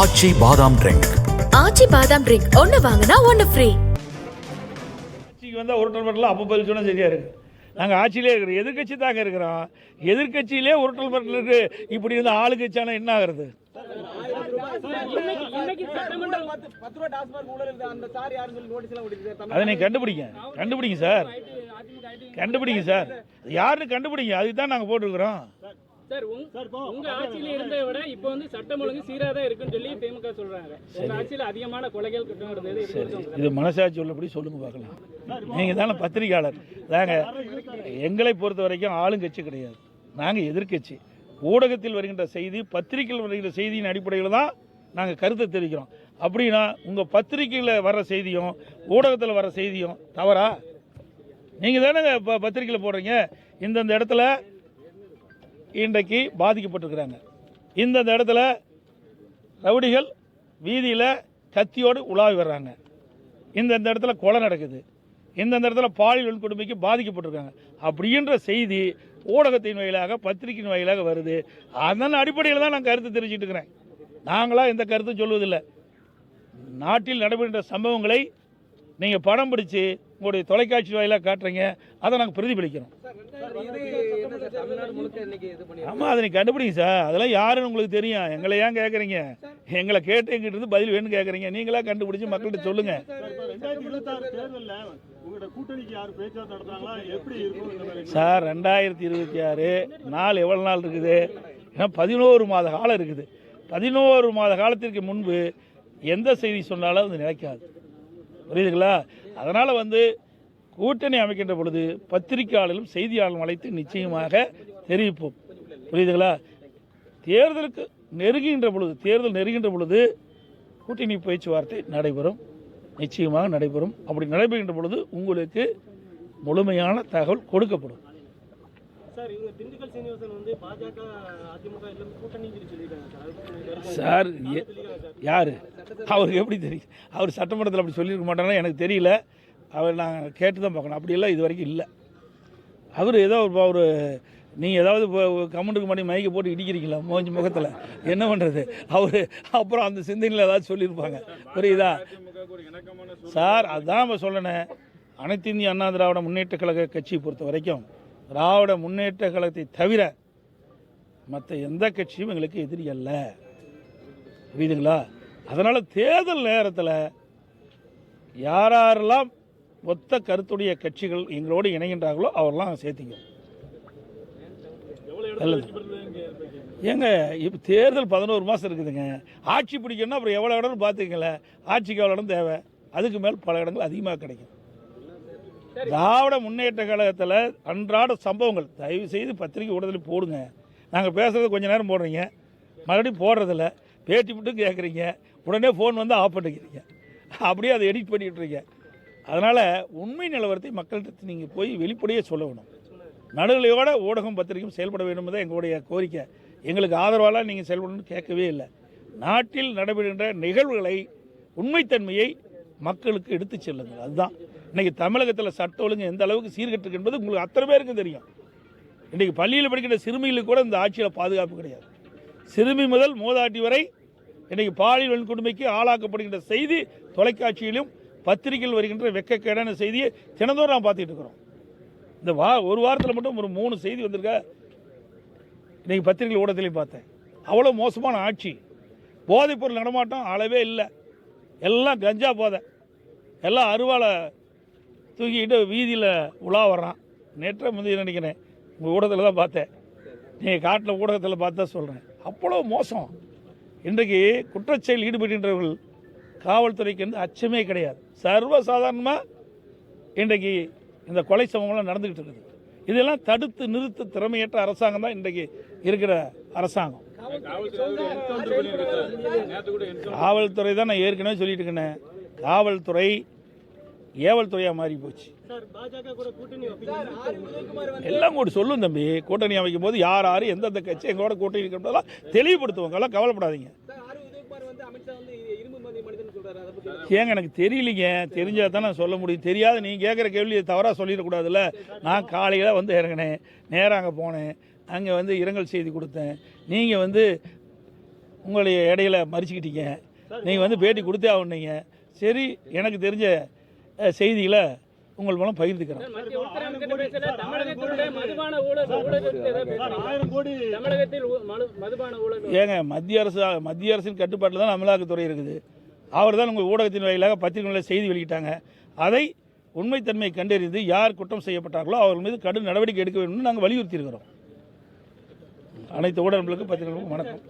ஆச்சி பாதாம் ட்ரிங்க். ஆச்சி பாதாம் ட்ரிங்க் ஒன்னு வாங்கினா ஒன்னு ஃப்ரீ. ஆட்சிக்கு வந்தால் உருட்டல் மரட்டில் அப்போ பதில் சொன்னால் சரியாக இருக்குது. நாங்கள் ஆட்சியிலே இருக்கிறோம், எதிர்கட்சி தாங்க இருக்கிறோம். எதிர்கட்சியிலே உருட்டல் மரட்டில் இருக்கு. இப்படி இருந்தால் ஆளுங்கட்சியானா என்ன ஆகுறது? அதை நீங்கள் கண்டுபிடிங்க சார், யாருன்னு கண்டுபிடிங்க. அதுக்கு தான் நாங்கள் போட்டுருக்குறோம். சார், உங்க ஆட்சியில இருந்ததை விட இப்போ வந்து சட்டம் ஒழுங்கு சீராக தான் இருக்குன்னு சொல்லி திமுக சொல்றாங்க. உங்க ஆட்சியில் அதிகமான கொலைகள் குற்றம் இருந்தது. இது மனசாட்சி உள்ளபடி சொல்லுங்க பார்க்கலாம். நீங்கள் தானே பத்திரிகையாளர். நாங்கள் எங்களை பொறுத்த வரைக்கும் ஆளுங்கட்சி கிடையாது, நாங்கள் எதிர்கட்சி. ஊடகத்தில் வருகின்ற செய்தி, பத்திரிகையில் வருகின்ற செய்தியின் அடிப்படையில் தான் நாங்கள் கருத்தை தெரிவிக்கிறோம். அப்படின்னா உங்கள் பத்திரிகையில் வர்ற செய்தியும் ஊடகத்தில் வர்ற செய்தியும் தவறா? நீங்கள் தானே இப்போ பத்திரிகையில் போடுறீங்க, இந்தந்த இடத்துல இன்றைக்கு பாதிக்கப்பட்டிருக்கிறாங்க, இந்தந்த இடத்துல ரவுடிகள் வீதியில் கத்தியோடு உலாவி வர்றாங்க, இந்தந்த இடத்துல கொலை நடக்குது, இந்தந்த இடத்துல பாலியல் வன்கொடுமைக்கு பாதிக்கப்பட்டிருக்காங்க அப்படின்ற செய்தி ஊடகத்தின் வாயிலாக பத்திரிகையின் வாயிலாக வருது. அதன் அடிப்படையில் தான் நான் கருத்து தெரிவிச்சுட்டு இருக்கிறேன். நாங்களாம் எந்த கருத்தும் சொல்வதில்லை. நாட்டில் நடைபெறுகின்ற சம்பவங்களை நீங்கள் படம் பிடிச்சி உங்களுடைய தொலைக்காட்சி வாயிலாக காட்டுறீங்க, அதை நாங்கள் பிரதிபலிக்கிறோம். ஆமாம், அதை நீங்கள் கண்டுபிடிங்க சார். அதெல்லாம் யாருன்னு உங்களுக்கு தெரியும். எங்களை ஏன் கேட்குறீங்க? எங்களை கேட்டு எங்கிட்ட இருந்து பதில் வேணும்னு கேட்குறீங்க. நீங்களாக கண்டுபிடிச்சி மக்கள்கிட்ட சொல்லுங்கள். சார், 2026 நாள் எவ்வளோ நாள் இருக்குது? ஏன்னா 11 மாத காலம் இருக்குது. 11 மாத காலத்திற்கு முன்பு எந்த செய்தி சொன்னாலும் அது நிலைக்காது, புரியுதுங்களா? அதனால் கூட்டணி அமைக்கின்ற பொழுது பத்திரிகையாளர்களும் செய்தியாளர்களும் அழைத்து நிச்சயமாக தெரிவிப்போம், புரியுதுங்களா? தேர்தல் நெருங்குகின்ற பொழுது கூட்டணி பேச்சுவார்த்தை நடைபெறும், நிச்சயமாக நடைபெறும். அப்படி நடைபெறுகின்ற பொழுது உங்களுக்கு முழுமையான தகவல் கொடுக்கப்படும். சார், யார் அவருக்கு எப்படி தெரியும்? அவர் சட்டமன்றத்தில் அப்படி சொல்லியிருக்க மாட்டாங்கன்னா எனக்கு தெரியல. அவர் நாங்கள் கேட்டு தான் பார்க்கணும். அப்படியெல்லாம் இது வரைக்கும் இல்லை. அவர் ஏதோ ஒரு நீங்கள் ஏதாவது கமெண்ட்டுக்கு பண்ணி மைக்கை போட்டு இடிக்கிறீங்களா முகத்தில்? என்ன பண்ணுறது? அவர் அப்புறம் அந்த சிந்தனையில் ஏதாவது சொல்லியிருப்பாங்க, புரியுதா சார்? அதுதான் நம்ம சொல்லணும். அனைத்து இந்திய அண்ணா திராவிட முன்னேற்ற கழக கட்சியை பொறுத்த வரைக்கும் திராவிட முன்னேற்ற கழகத்தை தவிர மற்ற எந்த கட்சியும் எங்களுக்கு எதிரி அல்ல, புரியுதுங்களா? அதனால் தேர்தல் நேரத்தில் யாரெல்லாம் ஒத்த கருத்துடைய கட்சிகள் எங்களோடு இணைகின்றார்களோ அவரெல்லாம் சேர்த்திங்க. ஏங்க, இப்போ தேர்தல் 11 மாதம் இருக்குதுங்க. ஆட்சி பிடிக்கணும்னா அப்புறம் எவ்வளோ இடம்னு பார்த்துக்கங்களேன். ஆட்சிக்கு எவ்வளோ இடம் தேவை, அதுக்கு மேல் பல இடங்கள் அதிகமாக கிடைக்கும். திராவிட முன்னேற்ற கழகத்தில் அன்றாட சம்பவங்கள் தயவு செய்து பத்திரிகை ஊடகத்தில் போடுங்க. நாங்கள் பேசுகிறது கொஞ்சம் நேரம் போடுறீங்க, மறுபடியும் போடுறதில்ல, பேட்டி மட்டும் கேட்குறீங்க, உடனே ஃபோன் வந்து ஆஃப் பண்ணிக்கிறீங்க, அப்படியே அதை எடிட் பண்ணிக்கிட்டுருங்க. அதனால் உண்மை நிலவரத்தை மக்கள்கிட்ட நீங்கள் போய் வெளிப்படையே சொல்ல வேணும். நடுநிலையோட ஊடகம் பத்திரிகையும் செயல்பட வேண்டும் தான் எங்களுடைய கோரிக்கை. எங்களுக்கு ஆதரவாலாம் நீங்கள் செயல்படணும்னு கேட்கவே இல்லை. நாட்டில் நடைபெறுகின்ற நிகழ்வுகளை, உண்மைத்தன்மையை மக்களுக்கு எடுத்து செல்லுங்கள். அதுதான் இன்றைக்கி தமிழகத்தில் சட்ட ஒழுங்கு எந்த அளவுக்கு சீர்கெட்டு என்பது உங்களுக்கு அத்தனை பேருக்கும் தெரியும். இன்றைக்கி பள்ளியில் படிக்கின்ற சிறுமிகளுக்கு கூட இந்த ஆட்சியில் பாதுகாப்பு கிடையாது. சிறுமி முதல் மூதாட்டி வரை இன்றைக்கி பாலியல் வன்கொடுமைக்கு ஆளாக்கப்படுகின்ற செய்தி தொலைக்காட்சியிலும் பத்திரிகையில் வருகின்ற வெக்கக்கேடான செய்தியை தினந்தோறும் நான் பார்த்துட்டு இருக்கிறோம். இந்த ஒரு வாரத்தில் மட்டும் ஒரு 3 செய்தி வந்திருக்க இன்றைக்கி பத்திரிகை ஊடகத்திலையும் பார்த்தேன். அவ்வளோ மோசமான ஆட்சி. போதைப்பொருள் நடமாட்டம் அளவே இல்லை. எல்லாம் கஞ்சா போதை, எல்லாம் அருவாளை தூக்கிக்கிட்டு வீதியில் உலா வர்றான். நேற்று முந்தைய நினைக்கிறேன் உங்கள் ஊடகத்தில் தான் பார்த்தேன். நீங்கள் காட்டில் ஊடகத்தில் பார்த்தா சொல்கிறேன். அவ்வளோ மோசம். இன்றைக்கு குற்றச்செயல் ஈடுபடுகின்றவர்கள் காவல்துறைக்கு அச்சமே கிடையாது. சர்வசாதாரணமாக இன்றைக்கு இந்த கொலை சம்பவங்கள்லாம் நடந்துக்கிட்டு இருக்குது. இதெல்லாம் தடுத்து நிறுத்த திறமையற்ற அரசாங்கம் தான் இன்றைக்கு இருக்கிற அரசாங்கம். காவல்துறை தான் நான் ஏற்கனவே சொல்லிட்டு இருக்கேன். காவல்துறை ஏவல் துறையாக மாறி போச்சு. எல்லாம் கூட சொல்லும் தம்பி. கூட்டணி அமைக்கும் போது யார் யார் எந்தெந்த கட்சி எங்களோட கூட்டணி இருக்கிறதெல்லாம் தெளிவுபடுத்துவாங்க. எல்லாம் கவலைப்படாதீங்க. ஏங்க, எனக்கு தெரியலிங்க. தெரிஞ்சால் தான் நான் சொல்ல முடியும். தெரியாத நீங்கள் கேட்குற கேள்வி தவறாக சொல்லிடக்கூடாதுல்ல. நான் காலையில் இறங்கினேன், நேராக அங்கே போனேன், அங்கே இரங்கல் செய்தி கொடுத்தேன். நீங்கள் உங்களுடைய இடையில மறிச்சுக்கிட்டீங்க. நீங்கள் வந்து பேட்டி கொடுத்தே ஆகணுங்க. சரி, எனக்கு தெரிஞ்ச செய்திகளை உங்கள் மூலம் பகிர்ந்துக்கிறேன். மத்திய உள்துறை அமைச்சர் பேசல, தமிழகத்தினுடைய மதுபான ஊழலுக்கு ஏதாவது பேசுறீங்க? தமிழகத்தில் மதுபான ஊழல் ஏங்க, மத்திய அரசின் கட்டுப்பாட்டில் தான் அமலாக்கத்துறை இருக்குது. அவர் தான் உங்கள் ஊடகத்தின் வாயிலாக பத்திரிகைகளில் செய்தி வெளியிட்டாங்க. அதை உண்மைத்தன்மையை கண்டறிந்து யார் குற்றம் செய்யப்பட்டார்களோ அவர்கள் மீது கடும் நடவடிக்கை எடுக்க வேண்டும் நாங்கள் வலியுறுத்தி இருக்கிறோம். அனைத்து ஊடகங்களுக்கும் பத்திரிகைகளுக்கும் வணக்கம்.